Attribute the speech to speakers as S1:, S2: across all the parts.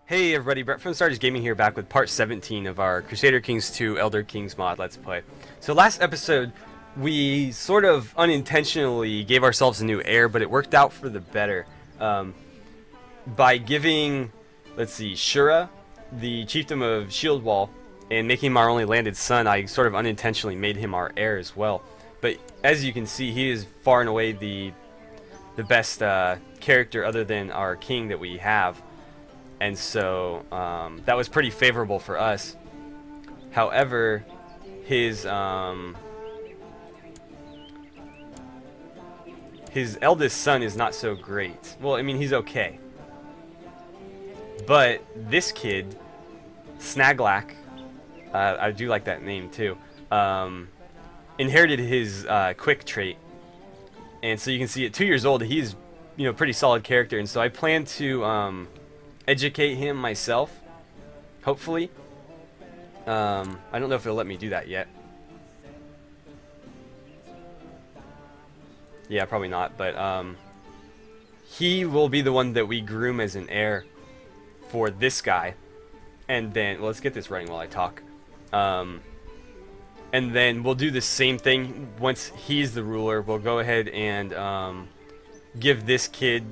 S1: Hey everybody, Brett from Stardust Gaming here, back with part 17 of our Crusader Kings 2 Elder Kings mod Let's Play. So last episode, we sort of unintentionally gave ourselves a new heir, but it worked out for the better. By giving, let's see, Shura, the chieftain of Shieldwall, and making him our only landed son, I sort of unintentionally made him our heir as well. But as you can see, he is far and away the best character other than our king that we have. And so that was pretty favorable for us. However, his eldest son is not so great. Well, I mean, he's okay. But this kid, Snaglak, I do like that name too, inherited his quick trait. And so you can see at 2 years old, he's, you know, pretty solid character. And so I plan to educate him myself, hopefully. I don't know if it'll let me do that yet. Yeah, probably not, but he will be the one that we groom as an heir for this guy. And then, well, let's get this running while I talk. And then we'll do the same thing once he's the ruler. We'll go ahead and give this kid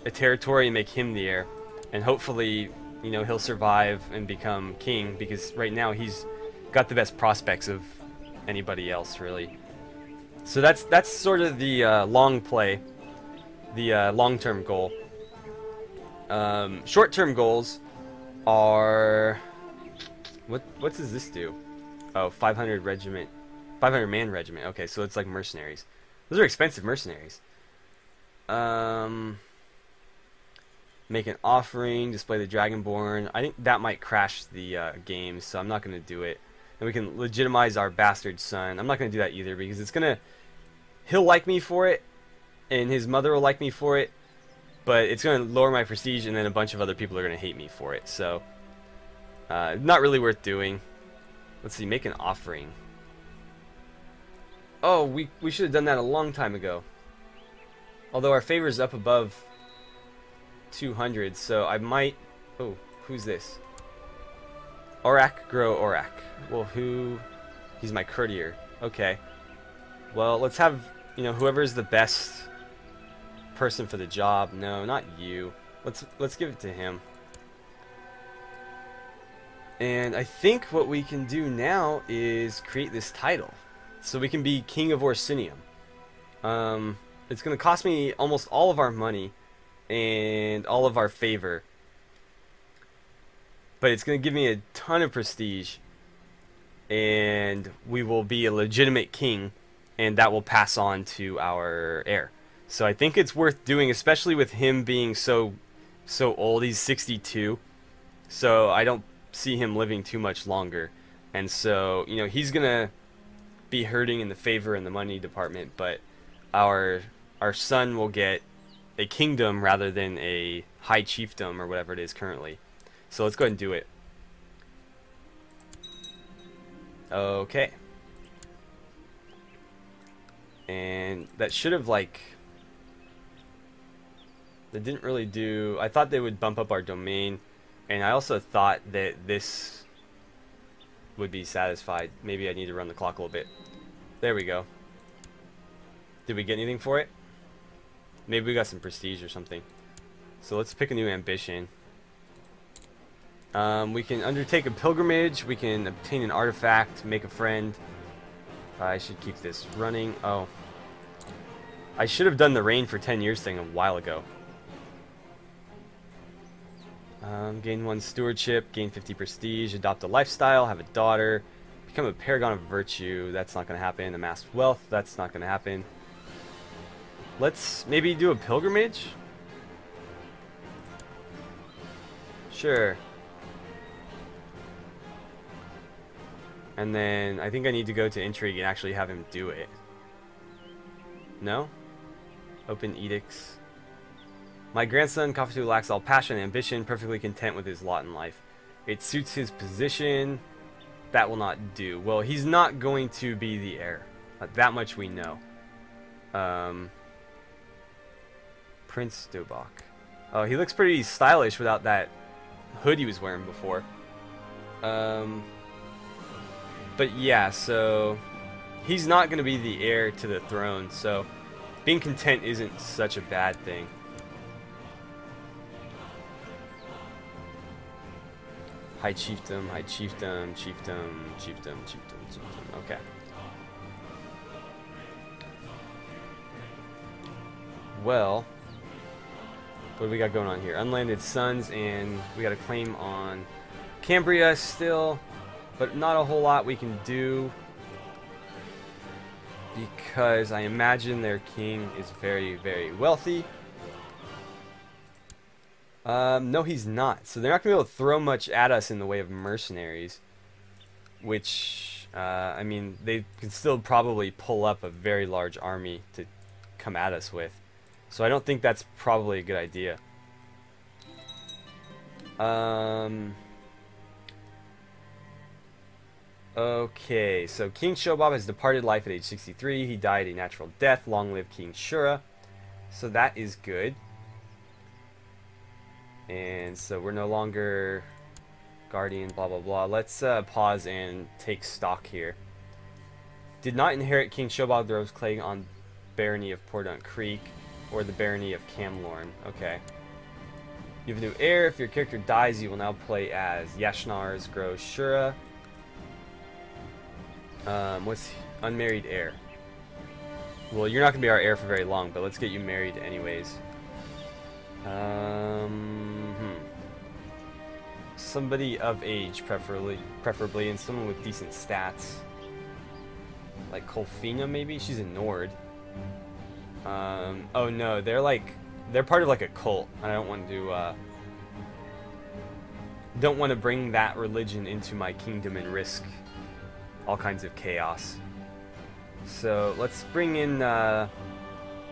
S1: a territory and make him the heir. And hopefully, you know, he'll survive and become king, because right now he's got the best prospects of anybody else, really. So that's sort of the long play, the long-term goal. Short-term goals are, what does this do? Oh, 500 regiment, 500 man regiment. Okay, so it's like mercenaries. Those are expensive mercenaries. Make an offering, display the Dragonborn. I think that might crash the game, so I'm not going to do it. And we can legitimize our bastard son. I'm not going to do that either, because it's going to... He'll like me for it, and his mother will like me for it, but it's going to lower my prestige, and then a bunch of other people are going to hate me for it. So, not really worth doing. Let's see, make an offering. Oh, we should have done that a long time ago. Although our favor is up above 200, so I might... Oh, who's this? Orak, grow Orak. Well, who... He's my courtier. Okay. Well, let's have, you know, whoever's the best person for the job. No, not you. Let's give it to him. And I think what we can do now is create this title. So we can be King of Orsinium. It's going to cost me almost all of our money and all of our favor, but it's going to give me a ton of prestige, and we will be a legitimate king, and that will pass on to our heir. So I think it's worth doing, especially with him being so old. He's 62, so I don't see him living too much longer, and so, you know, he's gonna be hurting in the favor and the money department, but our son will get a kingdom rather than a high chiefdom or whatever it is currently. So let's go ahead and do it. Okay. And that should have, like... That didn't really do... I thought they would bump up our domain. And I also thought that this would be satisfied. Maybe I need to run the clock a little bit. There we go. Did we get anything for it? Maybe we got some prestige or something. So let's pick a new ambition. We can undertake a pilgrimage. We can obtain an artifact, make a friend. I should keep this running. Oh. I should have done the reign for 10 years thing a while ago. Gain 1 stewardship, gain 50 prestige, adopt a lifestyle, have a daughter, become a paragon of virtue. That's not going to happen. Amass wealth. That's not going to happen. Let's maybe do a pilgrimage? Sure. And then I think I need to go to intrigue and actually have him do it. No? Open edicts. My grandson, Kafatu, lacks all passion and ambition, perfectly content with his lot in life. It suits his position. That will not do. Well, he's not going to be the heir. That much we know. Prince Dobok. Oh, he looks pretty stylish without that hood he was wearing before. But yeah, so he's not going to be the heir to the throne, so being content isn't such a bad thing. High chiefdom, high chiefdom, chiefdom, chiefdom, chiefdom, chiefdom. Okay. Well, what do we got going on here? Unlanded sons, and we got a claim on Cambria still, but not a whole lot we can do because I imagine their king is very, very wealthy. No, he's not. So they're not going to be able to throw much at us in the way of mercenaries, which, I mean, they can still probably pull up a very large army to come at us with. So I don't think that's probably a good idea. Okay, so King Shobab has departed life at age 63. He died a natural death. Long live King Shura. So that is good. And so we're no longer guardian, blah, blah, blah. Let's pause and take stock here. Did not inherit King Shobab the Rose Clay on Barony of Pordont Creek or the Barony of Camlorn. Okay. You have a new heir. If your character dies, you will now play as Yashnar's Grow Shura. What's unmarried heir? Well, you're not going to be our heir for very long, but let's get you married anyways. Somebody of age, preferably, and someone with decent stats. Like Kolfina, maybe? She's a Nord. Oh no, they're part of like a cult. I don't want to bring that religion into my kingdom and risk all kinds of chaos. So let's bring in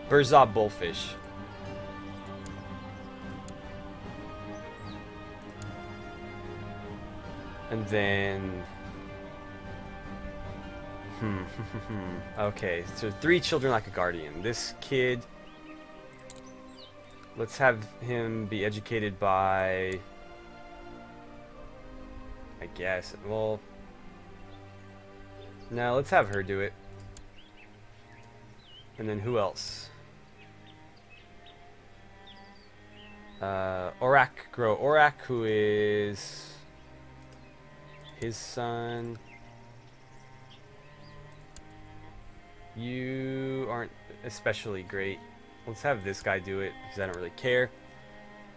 S1: Burzah Bullfish. And then okay, so 3 children like a guardian. This kid, let's have him be educated by, I guess, well, no, let's have her do it. And then who else? Orak, grow Orak, who is his son. You aren't especially great. Let's have this guy do it because I don't really care.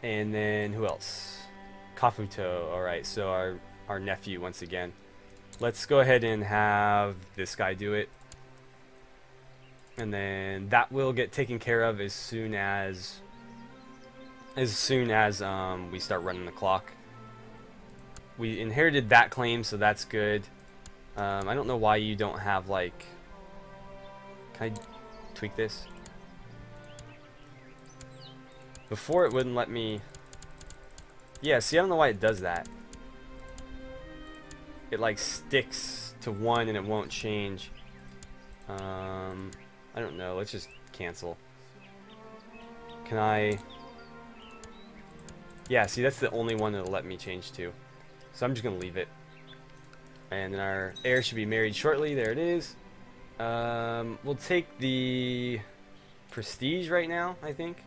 S1: And then who else? Kafuto. Alright, so our nephew once again. Let's go ahead and have this guy do it. And then that will get taken care of as soon as we start running the clock. We inherited that claim, so that's good. I don't know why you don't have, like... Can I tweak this? Before it wouldn't let me... Yeah, see, I don't know why it does that. It, like, sticks to 1 and it won't change. I don't know. Let's just cancel. Can I... Yeah, see, that's the only one that'll let me change to. So I'm just going to leave it. And then our heir should be married shortly. There it is. We'll take the prestige right now, I think.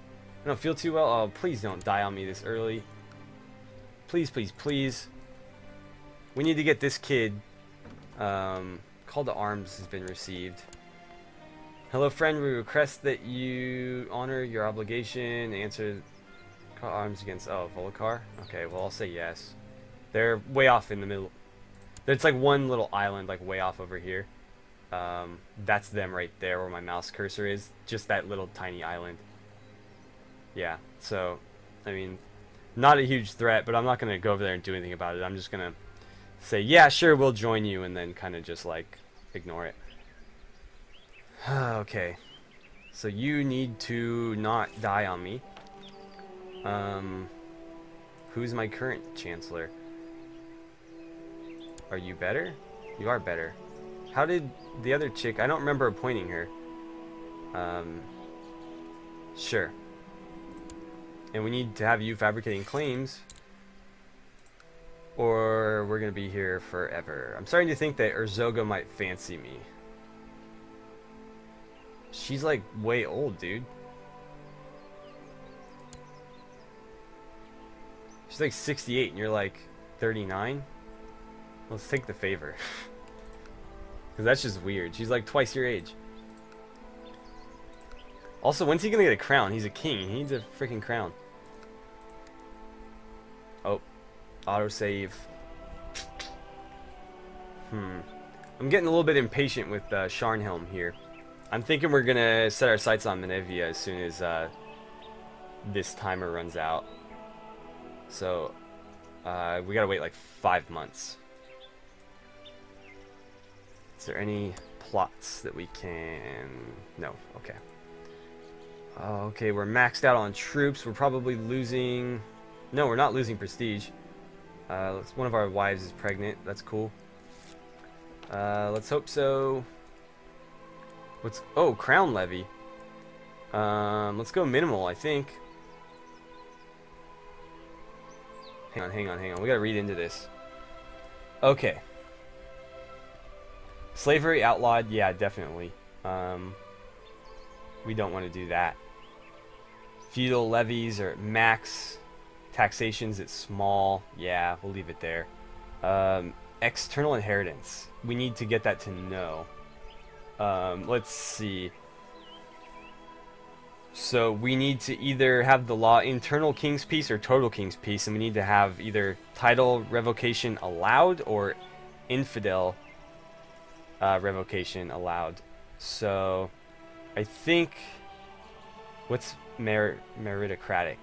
S1: I don't feel too well. Oh, please don't die on me this early. Please, please, please. We need to get this kid. Call to arms has been received. Hello, friend. We request that you honor your obligation. Answer call arms against... Oh, Volokar? Okay, well, I'll say yes. They're way off in the middle. There's like one little island like way off over here. That's them right there where my mouse cursor is. Just that little tiny island. Yeah, so, I mean, not a huge threat, but I'm not going to go over there and do anything about it. I'm just going to say, yeah, sure, we'll join you, and then kind of just, like, ignore it. Okay, so you need to not die on me. Who's my current chancellor? Are you better? You are better. How did the other chick... I don't remember appointing her. Sure. And we need to have you fabricating claims. or we're gonna be here forever. I'm starting to think that Urzoga might fancy me. She's like way old, dude. She's like 68 and you're like 39. Let's take the favor. Because that's just weird. She's like twice your age. Also, when's he gonna get a crown? He's a king. He needs a freaking crown. Oh. Autosave. I'm getting a little bit impatient with Sharnhelm here. I'm thinking we're gonna set our sights on Menevia as soon as this timer runs out. So, we gotta wait like 5 months. Is there any plots that we can... No, okay. Okay, we're maxed out on troops. We're probably losing... No, we're not losing prestige. One of our wives is pregnant. That's cool. Let's hope so. Oh, crown levy. Let's go minimal, I think. Hang on. We gotta read into this. Okay. Slavery outlawed, yeah, definitely. We don't want to do that. Feudal levies are at max. Taxation's at small. Yeah, we'll leave it there. External inheritance. We need to get that to no. Let's see. So we need to either have the law internal king's peace or total king's peace, and we need to have either title revocation allowed or infidel revocation allowed. So I think what's meritocratic?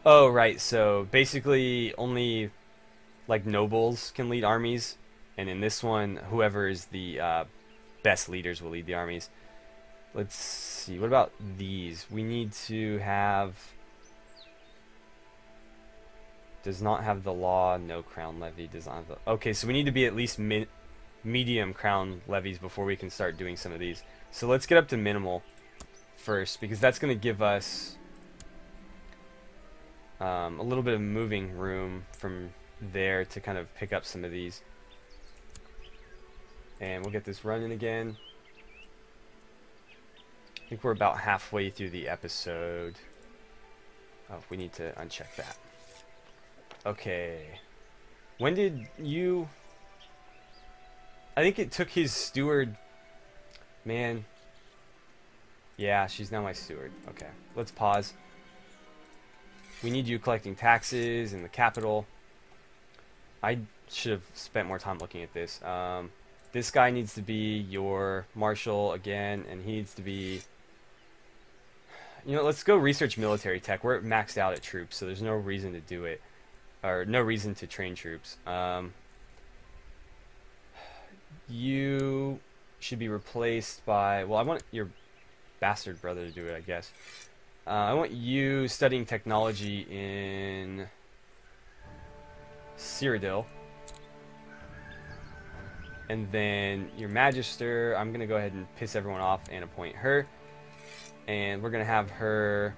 S1: Oh right, so basically only like nobles can lead armies, and in this one whoever is the best leaders will lead the armies. Let's see, what about these? We need to have... Does not have the law, no crown levy, does not have the... Okay, so we need to be at least medium crown levies before we can start doing some of these. So let's get up to minimal first, because that's going to give us a little bit of moving room from there to kind of pick up some of these. And we'll get this running again. I think we're about halfway through the episode. Oh, we need to uncheck that. Okay. When did you... I think it took his steward... Man. Yeah, she's now my steward. Okay, let's pause. We need you collecting taxes in the capital. I should have spent more time looking at this. This guy needs to be your marshal again, and he needs to be... You know, let's go research military tech. We're maxed out at troops, so there's no reason to do it. Or no reason to train troops. You should be replaced by... Well, I want your bastard brother to do it, I guess. I want you studying technology in Cyrodiil. And then your magister, I'm going to go ahead and piss everyone off and appoint her. And we're going to have her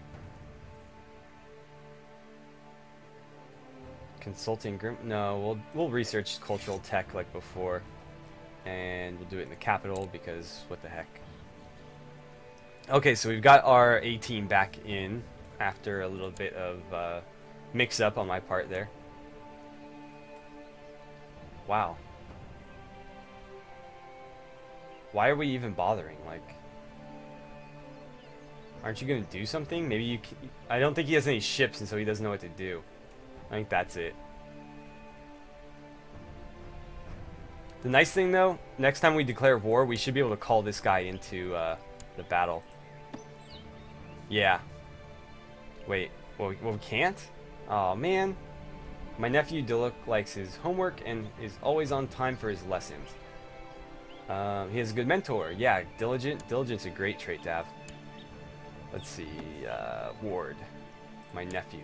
S1: consulting group. No, we'll research cultural tech like before. And we'll do it in the capital because what the heck. Okay, so we've got our A team back in after a little bit of mix up on my part there. Wow. Why are we even bothering? Like, aren't you gonna do something? Maybe you can... I don't think he has any ships, and so he doesn't know what to do. I think that's it. The nice thing, though, next time we declare war, we should be able to call this guy into the battle. Yeah. Wait. Well, we can't? Oh man. My nephew Diluk likes his homework and is always on time for his lessons. He has a good mentor. Yeah, diligent. Diligent's a great trait to have. Let's see. Ward. My nephew.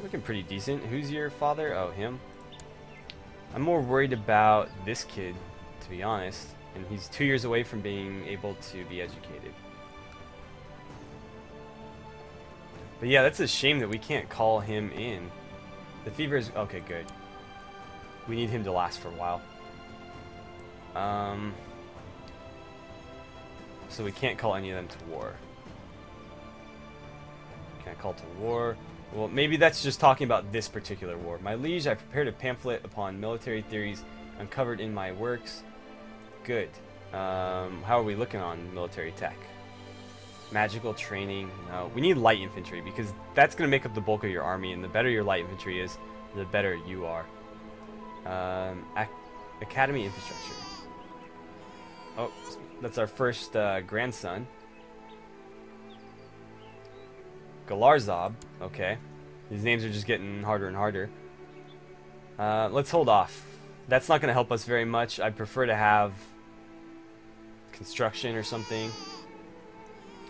S1: Looking pretty decent. Who's your father? Oh, him. I'm more worried about this kid, to be honest. And he's 2 years away from being able to be educated. But yeah, that's a shame that we can't call him in. The fever is... Okay, good. We need him to last for a while. So we can't call any of them to war. Can't call to war. Well, maybe that's just talking about this particular war. My liege, I prepared a pamphlet upon military theories uncovered in my works. Good. How are we looking on military tech? Magical training. No, we need light infantry because that's going to make up the bulk of your army, and the better your light infantry is, the better you are. Academy infrastructure. Oh, that's our first grandson. Galarzob. Okay. These names are just getting harder and harder. Let's hold off. That's not going to help us very much. I prefer to have construction or something.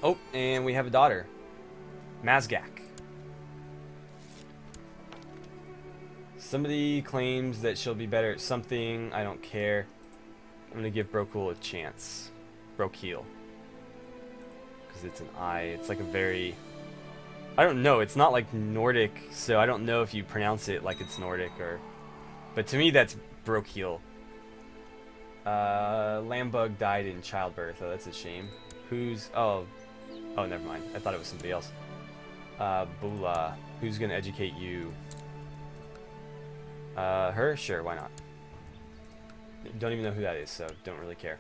S1: Oh, and we have a daughter. Mazgak. Somebody claims that she'll be better at something. I don't care. I'm going to give Brokul a chance. Brokil. Because it's an I. It's like a very... I don't know. It's not like Nordic, so I don't know if you pronounce it like it's Nordic or... But to me, that's Brokil. Lambug died in childbirth. Oh, that's a shame. Who's... Oh, never mind. I thought it was somebody else. Bula. Who's going to educate you? Her? Sure, why not? Don't even know who that is, so don't really care.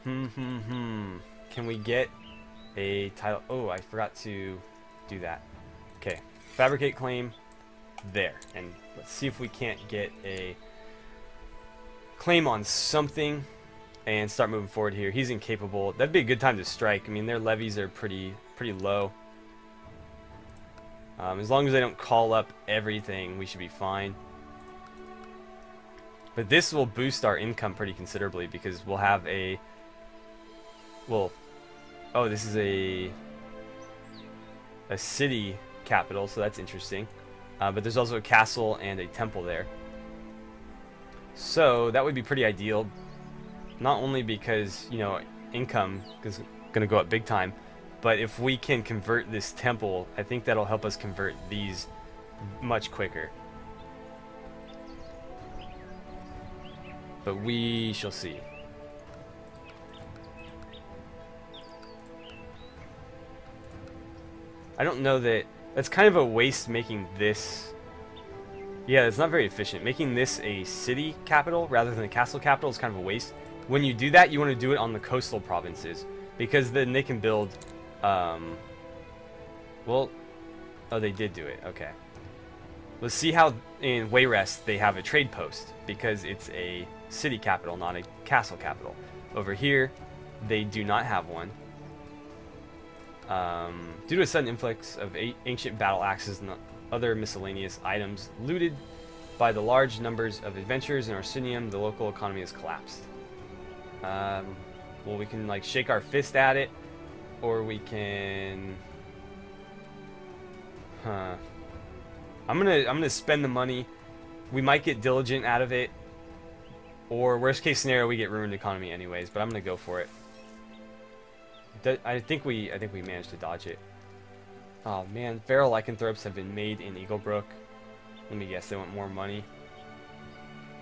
S1: Can we get a title? Oh, I forgot to do that. Okay. Fabricate claim. There. And let's see if we can't get a claim on something and start moving forward here. He's incapable. That'd be a good time to strike. I mean, their levies are pretty low. As long as they don't call up everything, we should be fine. But this will boost our income pretty considerably because we'll have a... Well... Oh, this is a city capital, so that's interesting. But there's also a castle and a temple there. So that would be pretty ideal. Not only because, you know, income is going to go up big time, but if we can convert this temple, I think that'll help us convert these much quicker. But we shall see. I don't know that... That's kind of a waste making this... Yeah, it's not very efficient. Making this a city capital rather than a castle capital is kind of a waste. When you do that, you want to do it on the coastal provinces. Because then they can build... Well... Oh, they did do it. Okay. Let's see how in Wayrest they have a trade post. Because it's a city capital, not a castle capital. Over here, they do not have one. Due to a sudden influx of ancient battle axes and other miscellaneous items looted by the large numbers of adventurers in Orsinium, the local economy has collapsed. Well, we can like shake our fist at it, or we can... I'm gonna spend the money. We might get diligent out of it, or worst case scenario, we get ruined economy anyways. But I'm gonna go for it. I think we managed to dodge it. Oh man, feral lycanthropes have been made in Eaglebrook. Let me guess, they want more money.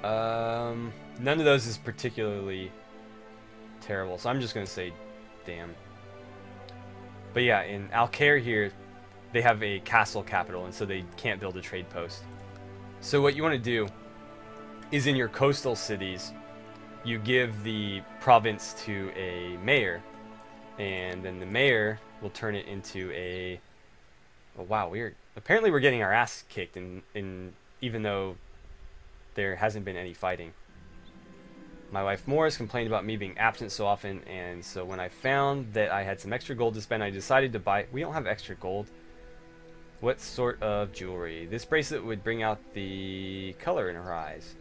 S1: None of those is particularly terrible, so I'm just gonna say, damn. But yeah, in Alcaire here, they have a castle capital, and so they can't build a trade post. So what you want to do is in your coastal cities, you give the province to a mayor. And then the mayor will turn it into a... Oh, wow, apparently we're getting our ass kicked, in even though there hasn't been any fighting. My wife Morris complained about me being absent so often, and so when I found that I had some extra gold to spend, I decided to buy... We don't have extra gold. What sort of jewelry? This bracelet would bring out the color in her eyes.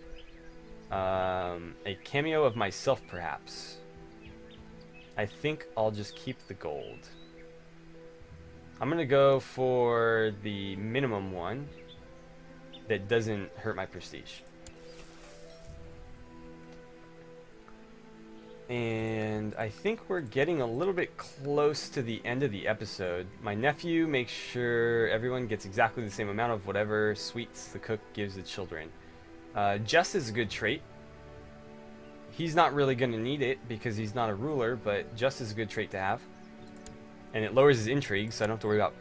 S1: A cameo of myself, perhaps. I think I'll just keep the gold. I'm going to go for the minimum one that doesn't hurt my prestige. And I think we're getting a little bit close to the end of the episode. My nephew makes sure everyone gets exactly the same amount of whatever sweets the cook gives the children. Just is a good trait. He's not really going to need it because he's not a ruler, but just is a good trait to have. And it lowers his intrigue, so I don't have to worry about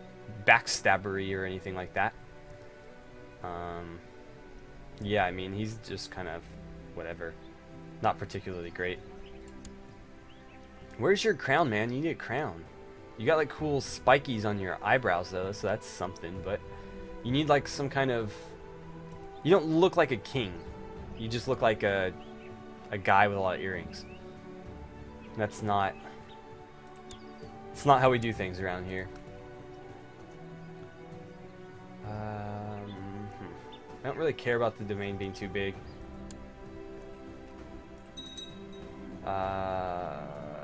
S1: backstabbery or anything like that. Yeah, I mean, he's just kind of whatever. Not particularly great. Where's your crown, man? You need a crown. You got like cool spikies on your eyebrows though, so that's something, but you need like some kind of... You don't look like a king. You just look like a guy with a lot of earrings. That's not... It's not how we do things around here. I don't really care about the domain being too big.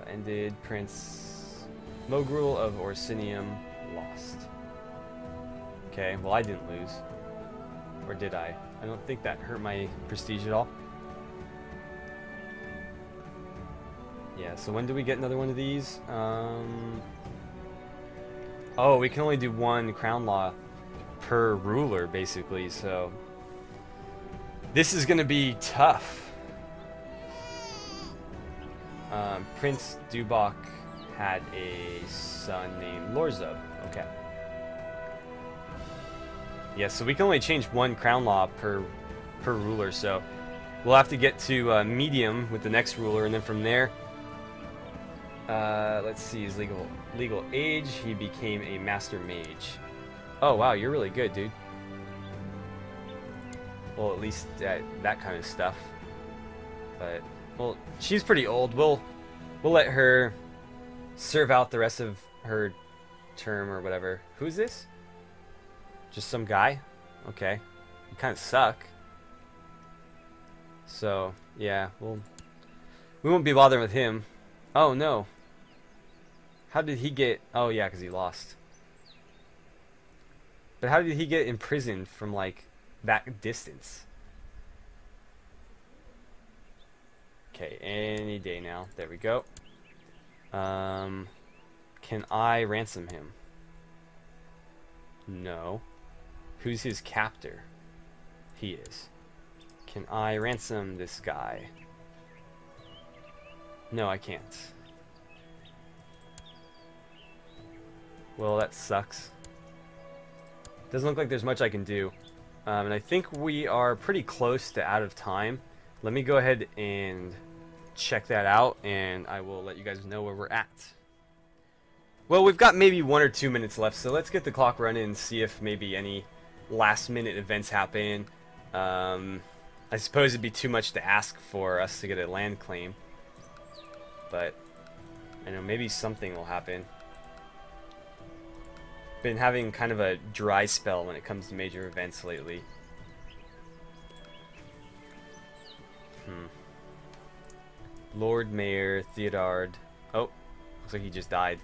S1: Ended. Prince Mogrul of Orsinium lost. Okay, well I didn't lose. Or did I? I don't think that hurt my prestige at all. Yeah, so when do we get another one of these? Oh, we can only do one crown law per ruler, basically, so... This is going to be tough. Prince Dubok had a son named Lorzov. Okay. Yeah, so we can only change one crown law per ruler, so we'll have to get to medium with the next ruler, and then from there, let's see his legal age. He became a master mage. Oh wow, you're really good, dude. Well, at least at that kind of stuff. But well, she's pretty old. We'll let her serve out the rest of her term or whatever. Who's this? Just some guy? Okay. You kind of suck. So, yeah, we won't be bothering with him. Oh, no. How did he get... Oh, yeah, because he lost. But how did he get imprisoned from, like, that distance? Okay, any day now. There we go. Can I ransom him? No. Who's his captor? He is. Can I ransom this guy? No, I can't. Well, that sucks. Doesn't look like there's much I can do. And I think we are pretty close to out of time. Let me go ahead and check that out, and I will let you guys know where we're at. Well, we've got maybe 1 or 2 minutes left, so let's get the clock running and see if maybe any last-minute events happen. I suppose it'd be too much to ask for us to get a land claim, but I know maybe something will happen. Been having kind of a dry spell when it comes to major events lately. Lord Mayor Theodard. Oh, looks like he just died.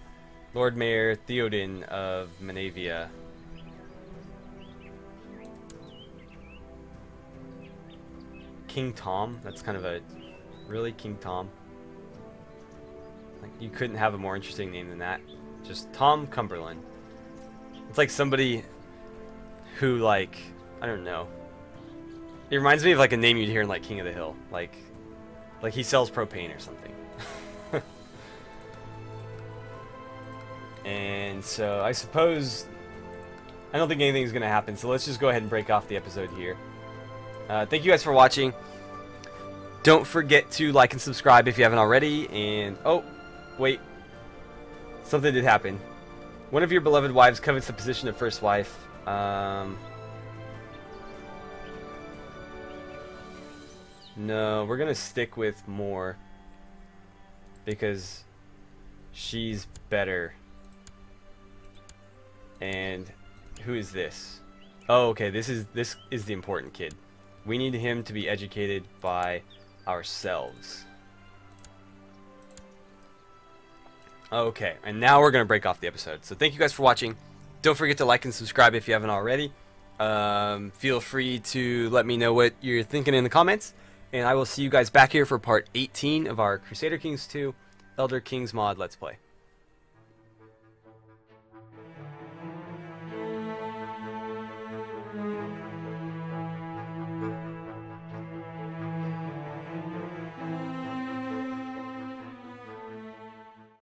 S1: Lord Mayor Theoden of Manavia. King Tom? That's kind of a... Really? King Tom? Like, you couldn't have a more interesting name than that. Just Tom Cumberland. It's like somebody who, like... I don't know. It reminds me of like a name you'd hear in like King of the Hill. Like he sells propane or something. And so I suppose I don't think anything's gonna happen, so let's just go ahead and break off the episode here. Thank you guys for watching. Don't forget to like and subscribe if you haven't already. And oh wait, something did happen. One of your beloved wives covets the position of first wife. No, we're gonna stick with more because she's better. And who is this? Oh, okay, this is the important kid. We need him to be educated by ourselves. Okay, and now we're gonna break off the episode. So thank you guys for watching. Don't forget to like and subscribe if you haven't already. Feel free to let me know what you're thinking in the comments. and I will see you guys back here for part 18 of our Crusader Kings 2 Elder Kings mod Let's Play.